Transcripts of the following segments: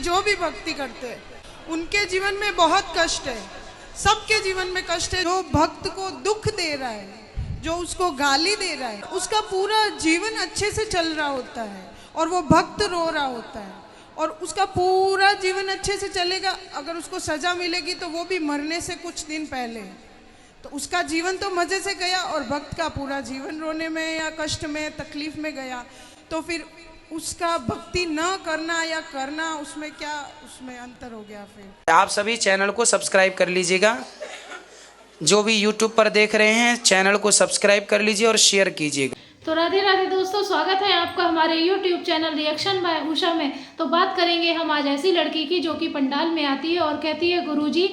जो भी भक्ति करते हैं उनके जीवन में बहुत कष्ट है, सबके जीवन में कष्ट है। जो भक्त को दुख दे रहा है, जो उसको गाली दे रहा है, उसका पूरा जीवन अच्छे से चल रहा होता है और वो भक्त रो रहा होता है और उसका पूरा जीवन अच्छे से चलेगा। अगर उसको सजा मिलेगी तो वो भी मरने से कुछ दिन पहले, तो उसका जीवन तो मजे से गया और भक्त का पूरा जीवन रोने में या कष्ट में तकलीफ में गया। तो फिर उसका भक्ति न करना या करना, उसमें क्या उसमें अंतर हो गया। फिर आप सभी चैनल को सब्सक्राइब कर लीजिएगा। जो भी यूट्यूब पर देख रहे हैं चैनल को सब्सक्राइब कर लीजिए और शेयर कीजिएगा। तो राधे राधे दोस्तों, स्वागत है आपका हमारे YouTube channel reaction by Usha में। तो बात करेंगे हम आज ऐसी लड़की की जो कि पंडाल में आती है और कहती है, गुरुजी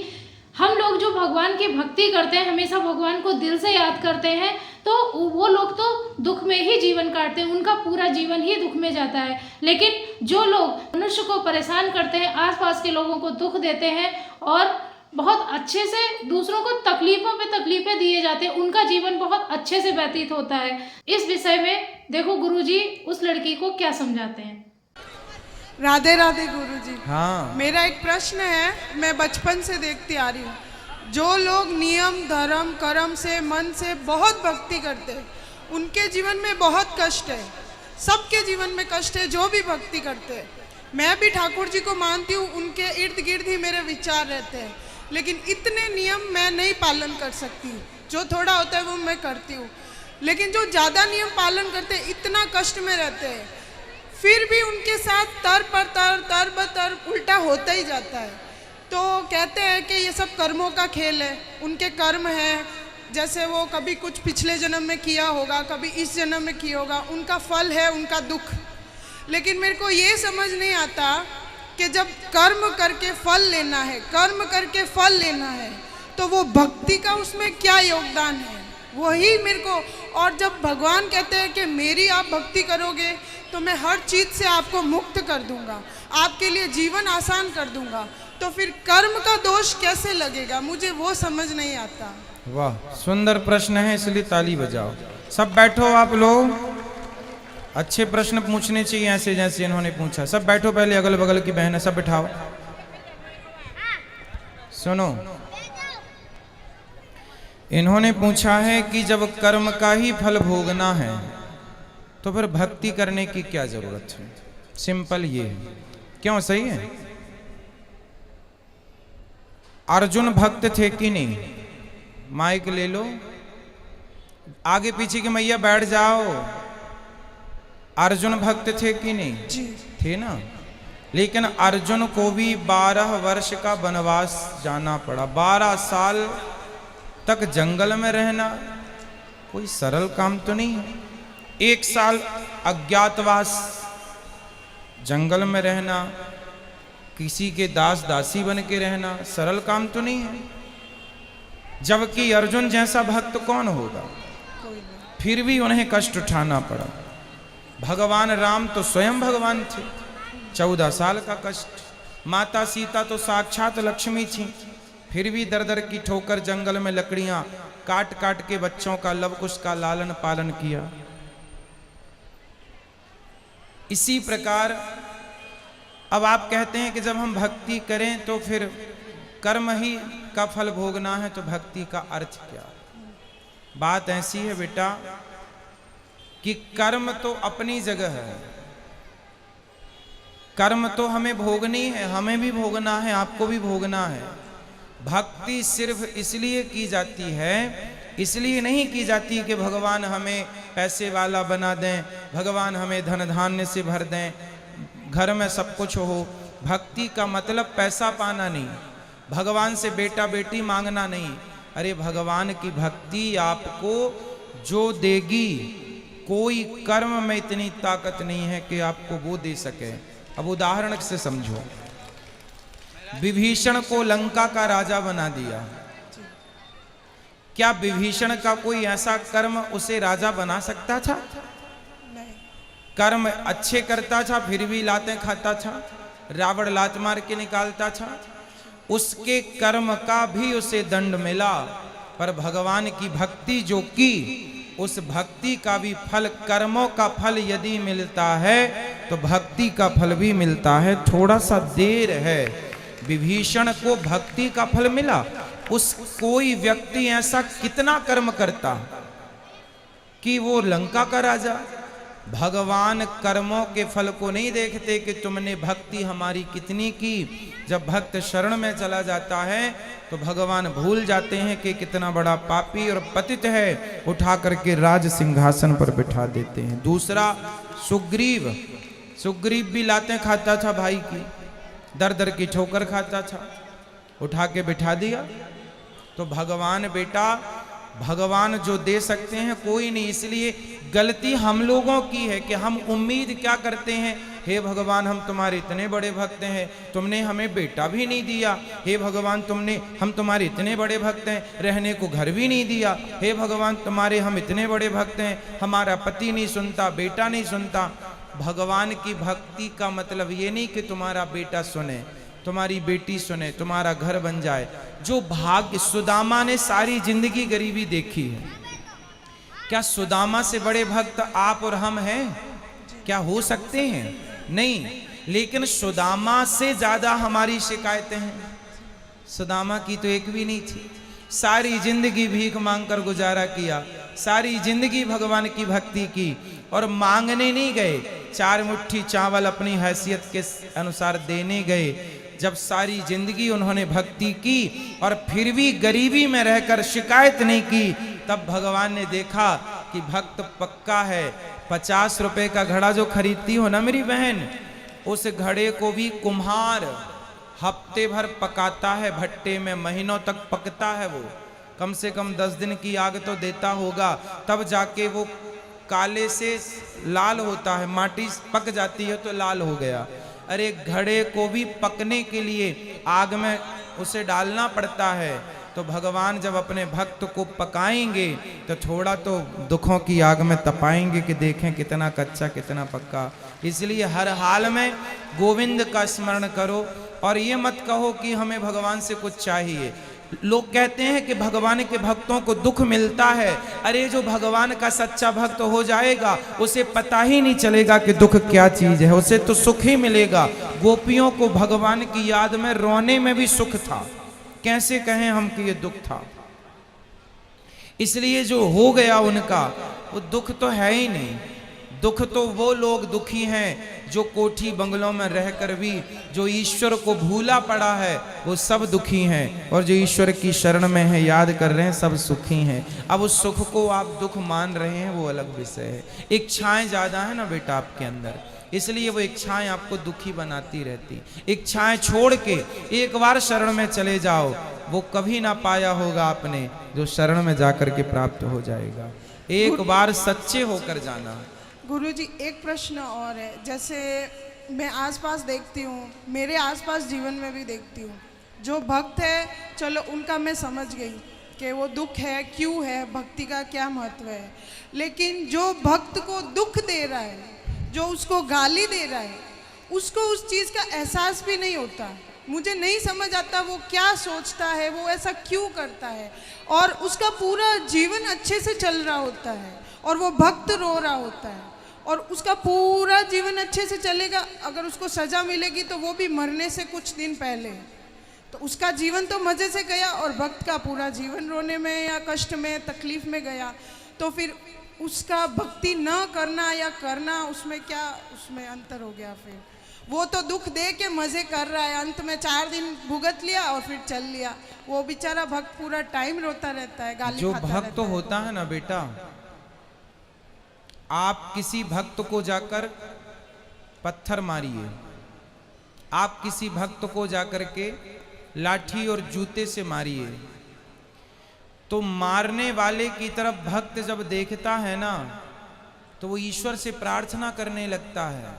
हम लोग जो भगवान की भक्ति करते हैं, हमेशा भगवान को दिल से याद करते हैं, तो वो लोग तो दुख में ही जीवन काटते हैं, उनका पूरा जीवन ही दुख में जाता है। लेकिन जो लोग मनुष्य को परेशान करते हैं, आसपास के लोगों को दुख देते हैं और बहुत अच्छे से दूसरों को तकलीफों पे तकलीफें दिए जाते हैं, उनका जीवन बहुत अच्छे से व्यतीत होता है। इस विषय में देखो गुरुजी उस लड़की को क्या समझाते हैं। राधे राधे गुरुजी। हाँ, मेरा एक प्रश्न है, मैं बचपन से देखती आ रही हूँ, जो लोग नियम धर्म कर्म से मन से बहुत भक्ति करते हैं उनके जीवन में बहुत कष्ट है, सबके जीवन में कष्ट है जो भी भक्ति करते हैं। मैं भी ठाकुर जी को मानती हूँ, उनके इर्द गिर्द ही मेरे विचार रहते हैं, लेकिन इतने नियम मैं नहीं पालन कर सकती। जो थोड़ा होता है वो मैं करती हूँ, लेकिन जो ज़्यादा नियम पालन करते हैं इतना कष्ट में रहते हैं, फिर भी उनके साथ तर ब तर उल्टा होता ही जाता है। तो कहते हैं कि ये सब कर्मों का खेल है, उनके कर्म हैं, जैसे वो कभी कुछ पिछले जन्म में किया होगा, कभी इस जन्म में किया होगा, उनका फल है उनका दुख। लेकिन मेरे को ये समझ नहीं आता कि जब कर्म करके फल लेना है, कर्म करके फल लेना है, तो वो भक्ति का उसमें क्या योगदान है, वही मेरे को। और जब भगवान कहते हैं कि मेरी आप भक्ति करोगे तो मैं हर चीज़ से आपको मुक्त कर दूंगा, आपके लिए जीवन आसान कर दूंगा, तो फिर कर्म का दोष कैसे लगेगा, मुझे वो समझ नहीं आता। वाह सुंदर प्रश्न है, इसलिए ताली बजाओ। सब बैठो आप लोग, अच्छे प्रश्न पूछने चाहिए ऐसे जैसे इन्होंने पूछा। सब बैठो, पहले अगल बगल की बहन है सब बिठाओ। सुनो, इन्होंने पूछा है कि जब कर्म का ही फल भोगना है तो फिर भक्ति करने की क्या जरूरत है। सिंपल ये है, क्यों? सही है। अर्जुन भक्त थे कि नहीं? माइक ले लो, आगे पीछे की मैया बैठ जाओ। अर्जुन भक्त थे कि नहीं? जी थे ना। लेकिन अर्जुन को भी 12 वर्ष का वनवास जाना पड़ा। 12 साल तक जंगल में रहना कोई सरल काम तो नहीं है। 1 साल अज्ञातवास जंगल में रहना, किसी के दास दासी बन के रहना सरल काम तो नहीं है। जबकि अर्जुन जैसा भक्त कौन होगा? फिर भी उन्हें कष्ट उठाना पड़ा। भगवान राम तो स्वयं भगवान थे, 14 साल का कष्ट। माता सीता तो साक्षात लक्ष्मी थी, फिर भी दर दर की ठोकर जंगल में लकड़ियां काट काट के बच्चों का लवकुश का लालन पालन किया। इसी प्रकार अब आप कहते हैं कि जब हम भक्ति करें तो फिर कर्म ही का फल भोगना है, तो भक्ति का अर्थ क्या? बात ऐसी है बेटा कि कर्म तो अपनी जगह है, कर्म तो हमें भोगनी है, हमें भी भोगना है, आपको भी भोगना है। भक्ति सिर्फ इसलिए की जाती है, इसलिए नहीं की जाती कि भगवान हमें पैसे वाला बना दें, भगवान हमें धन धान्य से भर दें, घर में सब कुछ हो। भक्ति का मतलब पैसा पाना नहीं, भगवान से बेटा बेटी मांगना नहीं। अरे भगवान की भक्ति आपको जो देगी, कोई कर्म में इतनी ताकत नहीं है कि आपको वो दे सके। अब उदाहरण से समझो, विभीषण को लंका का राजा बना दिया, क्या विभीषण का कोई ऐसा कर्म उसे राजा बना सकता था? नहीं। कर्म अच्छे करता था फिर भी लातें खाता था, रावण लात मार के निकालता था, उसके कर्म का भी उसे दंड मिला। पर भगवान की भक्ति जो की, उस भक्ति का भी फल, कर्मों का फल यदि मिलता है तो भक्ति का फल भी मिलता है, थोड़ा सा देर है। विभीषण को भक्ति का फल मिला। उस कोई व्यक्ति ऐसा कितना कर्म करता कि वो लंका का राजा। भगवान कर्मों के फल को नहीं देखते कि तुमने भक्ति हमारी कितनी की। जब भक्त शरण में चला जाता है तो भगवान भूल जाते हैं कि कितना बड़ा पापी और पतित है, उठा करके राज सिंहासन पर बिठा देते हैं। दूसरा सुग्रीव, सुग्रीव भी लातें खाता था भाई की, दर दर की ठोकर खाता था, उठा के बिठा दिया। तो भगवान बेटा, भगवान जो दे सकते हैं कोई नहीं, इसलिए गलती हम लोगों की है कि हम उम्मीद क्या करते हैं, हे भगवान हम तुम्हारे इतने बड़े भक्त हैं, तुमने हमें बेटा भी नहीं दिया। हे भगवान हम तुम्हारे इतने बड़े भक्त हैं, रहने को घर भी नहीं दिया। हे भगवान तुम्हारे हम इतने बड़े भक्त हैं, हमारा पति नहीं सुनता, बेटा नहीं सुनता। भगवान की भक्ति का मतलब ये नहीं कि तुम्हारा बेटा सुने, तुम्हारी बेटी सुने, तुम्हारा घर बन जाए। जो भाग्य, सुदामा ने सारी जिंदगी गरीबी देखी है। क्या सुदामा से बड़े भक्त आप और हम हैं? क्या हो सकते हैं? नहीं। लेकिन सुदामा से ज्यादा हमारी शिकायतें हैं। सुदामा की तो एक भी नहीं थी, सारी जिंदगी भीख मांगकर गुजारा किया, सारी जिंदगी भगवान की भक्ति की, और मांगने नहीं गए, 4 मुट्ठी चावल अपनी हैसियत के अनुसार देने गए। जब सारी जिंदगी उन्होंने भक्ति की और फिर भी गरीबी में रहकर शिकायत नहीं की, तब भगवान ने देखा कि भक्त पक्का है। 50 रुपए का घड़ा जो खरीदती हो ना मेरी बहन, उस घड़े को भी कुम्हार हफ्ते भर पकाता है भट्टे में, महीनों तक पकता है वो, कम से कम 10 दिन की आग तो देता होगा, तब जाके वो काले से लाल होता है। माटी पक जाती है तो लाल हो गया। अरे घड़े को भी पकने के लिए आग में उसे डालना पड़ता है। तो भगवान जब अपने भक्त को पकाएंगे तो थोड़ा तो दुखों की आग में तपाएंगे कि देखें कितना कच्चा कितना पक्का। इसलिए हर हाल में गोविंद का स्मरण करो और ये मत कहो कि हमें भगवान से कुछ चाहिए। लोग कहते हैं कि भगवान के भक्तों को दुख मिलता है। अरे जो भगवान का सच्चा भक्त हो जाएगा उसे पता ही नहीं चलेगा कि दुख क्या चीज है, उसे तो सुख ही मिलेगा। गोपियों को भगवान की याद में रोने में भी सुख था, कैसे कहें हम कि ये दुख था। इसलिए जो हो गया उनका वो दुख तो है ही नहीं। दुख तो वो लोग दुखी हैं जो कोठी बंगलों में रहकर भी जो ईश्वर को भूला पड़ा है, वो सब दुखी हैं। और जो ईश्वर की शरण में है, याद कर रहे हैं, सब सुखी हैं। अब उस सुख को आप दुख मान रहे हैं वो अलग विषय है। इच्छाएं ज्यादा है ना बेटा आपके अंदर, इसलिए वो इच्छाएं आपको दुखी बनाती रहती। इच्छाएं छोड़ के एक बार शरण में चले जाओ, वो कभी ना पाया होगा आपने जो शरण में जाकर के प्राप्त हो जाएगा। एक बार सच्चे होकर जाना। गुरुजी एक प्रश्न और है, जैसे मैं आसपास देखती हूँ, मेरे आसपास जीवन में भी देखती हूँ, जो भक्त है चलो उनका मैं समझ गई कि वो दुख है, क्यों है, भक्ति का क्या महत्व है। लेकिन जो भक्त को दुख दे रहा है, जो उसको गाली दे रहा है, उसको उस चीज़ का एहसास भी नहीं होता। मुझे नहीं समझ आता वो क्या सोचता है, वो ऐसा क्यों करता है। और उसका पूरा जीवन अच्छे से चल रहा होता है और वो भक्त रो रहा होता है, और उसका पूरा जीवन अच्छे से चलेगा। अगर उसको सजा मिलेगी तो वो भी मरने से कुछ दिन पहले, तो उसका जीवन तो मज़े से गया और भक्त का पूरा जीवन रोने में या कष्ट में, तकलीफ में गया। तो फिर उसका भक्ति न करना या करना, उसमें क्या, उसमें अंतर हो गया। फिर वो तो दुख दे के मज़े कर रहा है, अंत में 4 दिन भुगत लिया और फिर चल लिया। वो बेचारा भक्त पूरा टाइम रोता रहता है, गाली खाता रहता है। जो भक्त होता है ना बेटा, आप किसी भक्त को जाकर पत्थर मारिए, आप किसी भक्त को जाकर के लाठी और जूते से मारिए, तो मारने वाले की तरफ भक्त जब देखता है ना, तो वो ईश्वर से प्रार्थना करने लगता है,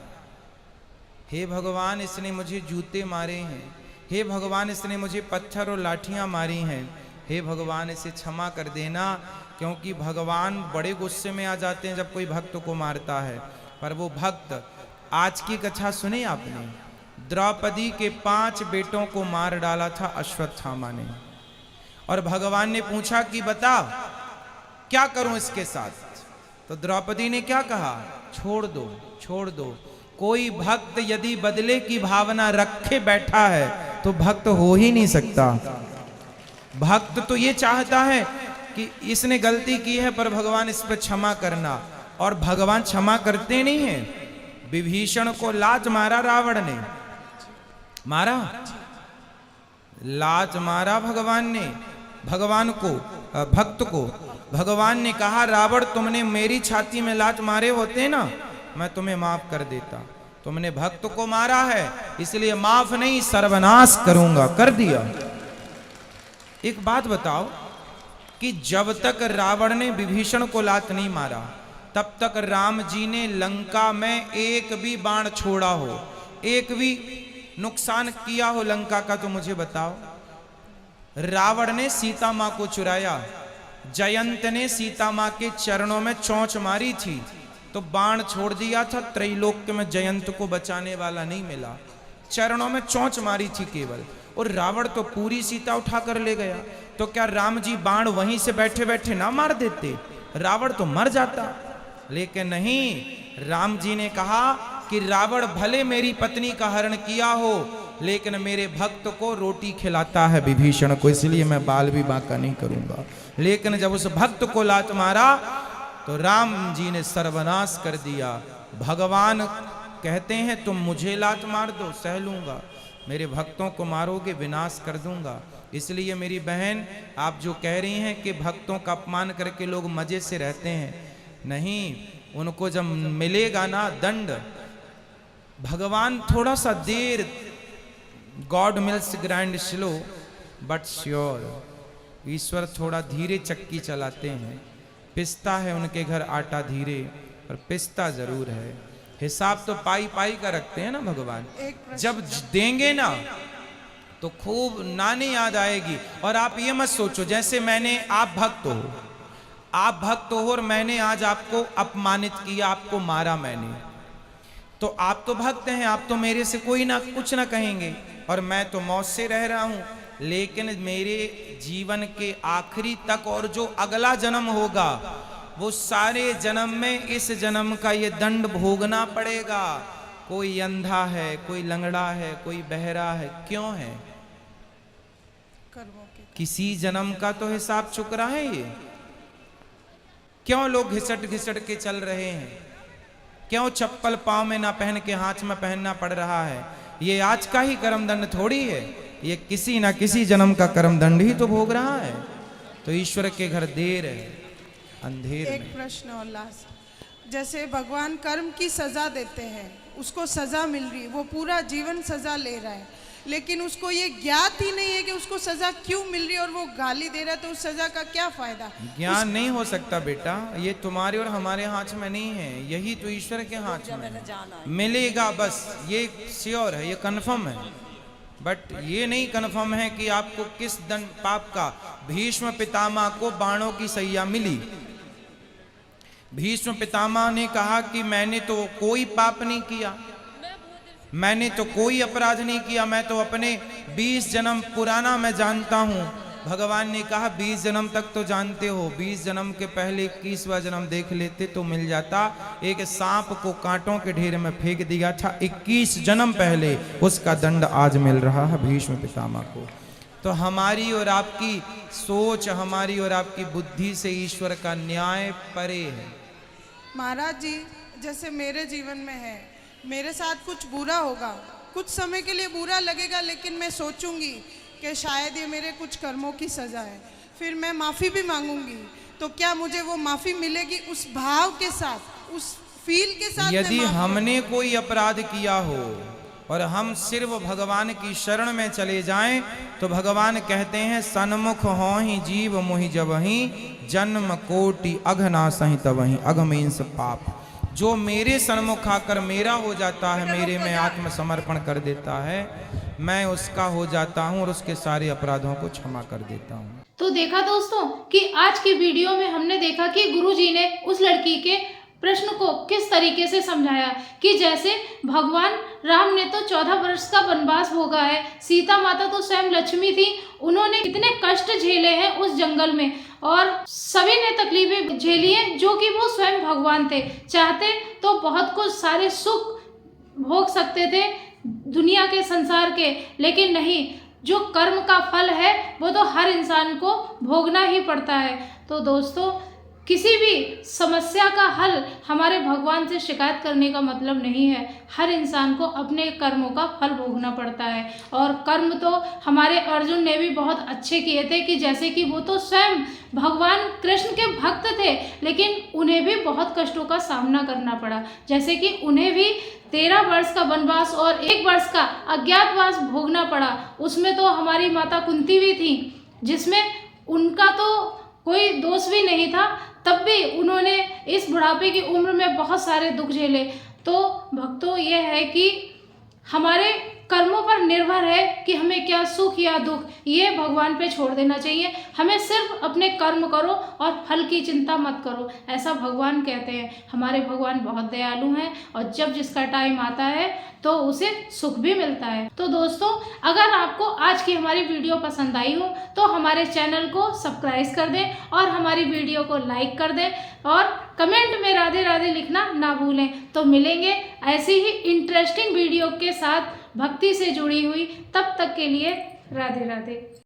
हे भगवान इसने मुझे जूते मारे हैं, हे भगवान इसने मुझे पत्थर और लाठियां मारी हैं, हे भगवान इसे क्षमा कर देना। क्योंकि भगवान बड़े गुस्से में आ जाते हैं जब कोई भक्त को मारता है। पर वो भक्त, आज की कथा सुनी आपने, द्रौपदी के 5 बेटों को मार डाला था अश्वत्थामा ने, और भगवान ने पूछा कि बता क्या करूं इसके साथ। तो द्रौपदी ने क्या कहा, छोड़ दो छोड़ दो। कोई भक्त यदि बदले की भावना रखे बैठा है तो भक्त हो ही नहीं सकता। भक्त तो ये चाहता है कि इसने गलती की है पर भगवान इस पर क्षमा करना, और भगवान क्षमा करते नहीं है। विभीषण को लात मारा रावण ने, मारा, लात मारा भगवान ने, भगवान को, भक्त को। भगवान ने कहा रावण तुमने मेरी छाती में लात मारे होते ना, मैं तुम्हें माफ कर देता। तुमने भक्त को मारा है इसलिए माफ नहीं, सर्वनाश करूंगा। कर दिया। एक बात बताओ कि जब तक रावण ने विभीषण को लात नहीं मारा तब तक राम जी ने लंका में एक भी बाण छोड़ा हो, एक भी नुकसान किया हो लंका का, तो मुझे बताओ। रावण ने सीता मां को चुराया, जयंत ने सीता मां के चरणों में चोंच मारी थी तो बाण छोड़ दिया था, त्रैलोक्य में जयंत को बचाने वाला नहीं मिला, चरणों में चोंच मारी थी केवल, और रावण तो पूरी सीता उठा कर ले गया। तो क्या राम जी बाण वहीं से बैठे बैठे ना मार देते? रावण तो मर जाता। लेकिन नहीं, राम जी ने कहा कि रावण भले मेरी पत्नी का हरण किया हो लेकिन मेरे भक्त को रोटी खिलाता है विभीषण को, इसलिए मैं बाल भी बांका नहीं करूंगा। लेकिन जब उस भक्त को लात मारा तो राम जी ने सर्वनाश कर दिया। भगवान कहते हैं तुम मुझे लात मार दो, सह लूंगा, मेरे भक्तों को मारोगे विनाश कर दूंगा। इसलिए मेरी बहन, आप जो कह रही हैं कि भक्तों का अपमान करके लोग मजे से रहते हैं, नहीं, उनको जब मिलेगा ना दंड, भगवान थोड़ा सा देर, God mills grind slow but sure, ईश्वर थोड़ा धीरे चक्की चलाते हैं। पिसता है उनके घर आटा धीरे, पर पिसता जरूर है। हिसाब तो पाई पाई का रखते हैं ना भगवान। जब देंगे ना तो खूब नानी याद आएगी। और आप ये मत सोचो जैसे मैंने, आप भक्त हो, आप भक्त हो और मैंने आज आपको अपमानित किया, आपको मारा मैंने, तो आप तो भक्त हैं, आप तो मेरे से कोई ना कुछ ना कहेंगे और मैं तो मौत से रह रहा हूं। लेकिन मेरे जीवन के आखिरी तक और जो अगला जन्म होगा वो सारे जन्म में इस जन्म का ये दंड भोगना पड़ेगा। कोई अंधा है, कोई लंगड़ा है, कोई बहरा है, क्यों है? कर्मों के। किसी जन्म का तो हिसाब चुक रहा है ये। क्यों लोग घिसट घिसट के चल रहे हैं? क्यों चप्पल पांव में ना पहन के हाथ में पहनना पड़ रहा है? ये आज का ही कर्म दंड थोड़ी है, ये किसी ना किसी जन्म का कर्म दंड ही तो भोग रहा है। तो ईश्वर के घर देर है, अंधेर एक प्रश्न और लास्ट, जैसे भगवान कर्म की सजा देते हैं, उसको सजा मिल रही है, वो पूरा जीवन सजा ले रहा है, लेकिन उसको ये ज्ञात ही नहीं है कि उसको सजा क्यों मिल रही है और वो गाली दे रहा है, तो उस सजा का क्या फायदा? ज्ञान नहीं हो सकता बेटा, ये तुम्हारे और हमारे हाथ में नहीं है, यही तो ईश्वर के हाथ में है। मिलेगा बस, ये श्योर है, ये कन्फर्म है, बट ये नहीं कन्फर्म है कि आपको किस दंड पाप का। भीष्म पितामह को बाणों की सैया मिली। भीष्म पितामह ने कहा कि मैंने तो कोई पाप नहीं किया, मैंने तो कोई अपराध नहीं किया, मैं तो अपने 20 जन्म पुराना मैं जानता हूँ। भगवान ने कहा 20 जन्म तक तो जानते हो, 20 जन्म के पहले 21वां जन्म देख लेते तो मिल जाता। एक सांप को कांटों के ढेर में फेंक दिया था 21 जन्म पहले, उसका दंड आज मिल रहा है भीष्म पितामह को। तो हमारी और आपकी सोच, हमारी और आपकी बुद्धि से ईश्वर का न्याय परे है। महाराज जी, जैसे मेरे जीवन में है, मेरे साथ कुछ बुरा होगा, कुछ समय के लिए बुरा लगेगा, लेकिन मैं सोचूंगी कि शायद ये मेरे कुछ कर्मों की सजा है, फिर मैं माफ़ी भी मांगूंगी, तो क्या मुझे वो माफ़ी मिलेगी उस भाव के साथ, उस फील के साथ? यदि हमने कोई अपराध किया हो और हम सिर्फ भगवान की शरण में चले जाएं तो भगवान कहते हैं सन्मुख हो ही जीव मोहि जबहि जन्म कोटि अघना सहित वही अघमींस पाप। जो मेरे सन्मुख आकर मेरा हो जाता है, मेरे में आत्मसमर्पण कर देता है, मैं उसका हो जाता हूँ और उसके सारे अपराधों को क्षमा कर देता हूँ। तो देखा दोस्तों कि आज की वीडियो में हमने देखा कि गुरुजी ने उस लड़की के प्रश्न को किस तरीके से समझाया कि जैसे भगवान राम ने तो 14 वर्ष का वनवास भोगा है, सीता माता तो स्वयं लक्ष्मी थी, उन्होंने कितने कष्ट झेले हैं उस जंगल में और सभी ने तकलीफें झेली हैं, जो कि वो स्वयं भगवान थे। चाहते तो बहुत कुछ सारे सुख भोग सकते थे दुनिया के संसार के, लेकिन नहीं, जो कर्म का फल है वो तो हर इंसान को भोगना ही पड़ता है। तो दोस्तों, किसी भी समस्या का हल हमारे भगवान से शिकायत करने का मतलब नहीं है। हर इंसान को अपने कर्मों का फल भोगना पड़ता है। और कर्म तो हमारे अर्जुन ने भी बहुत अच्छे किए थे, कि जैसे कि वो तो स्वयं भगवान कृष्ण के भक्त थे, लेकिन उन्हें भी बहुत कष्टों का सामना करना पड़ा। जैसे कि उन्हें भी 13 वर्ष का वनवास और 1 वर्ष का अज्ञातवास भोगना पड़ा। उसमें तो हमारी माता कुंती भी थी, जिसमें उनका तो कोई दोष भी नहीं था, तब भी उन्होंने इस बुढ़ापे की उम्र में बहुत सारे दुख झेले। तो भक्तों, ये है कि हमारे कर्मों पर निर्भर है कि हमें क्या सुख या दुख, ये भगवान पे छोड़ देना चाहिए। हमें सिर्फ अपने कर्म करो और फल की चिंता मत करो, ऐसा भगवान कहते हैं। हमारे भगवान बहुत दयालु हैं और जब जिसका टाइम आता है तो उसे सुख भी मिलता है। तो दोस्तों, अगर आपको आज की हमारी वीडियो पसंद आई हो तो हमारे चैनल को सब्सक्राइब कर दें और हमारी वीडियो को लाइक कर दें और कमेंट में राधे राधे लिखना ना भूलें। तो मिलेंगे ऐसी ही इंटरेस्टिंग वीडियो के साथ भक्ति से जुड़ी हुई। तब तक के लिए राधे राधे।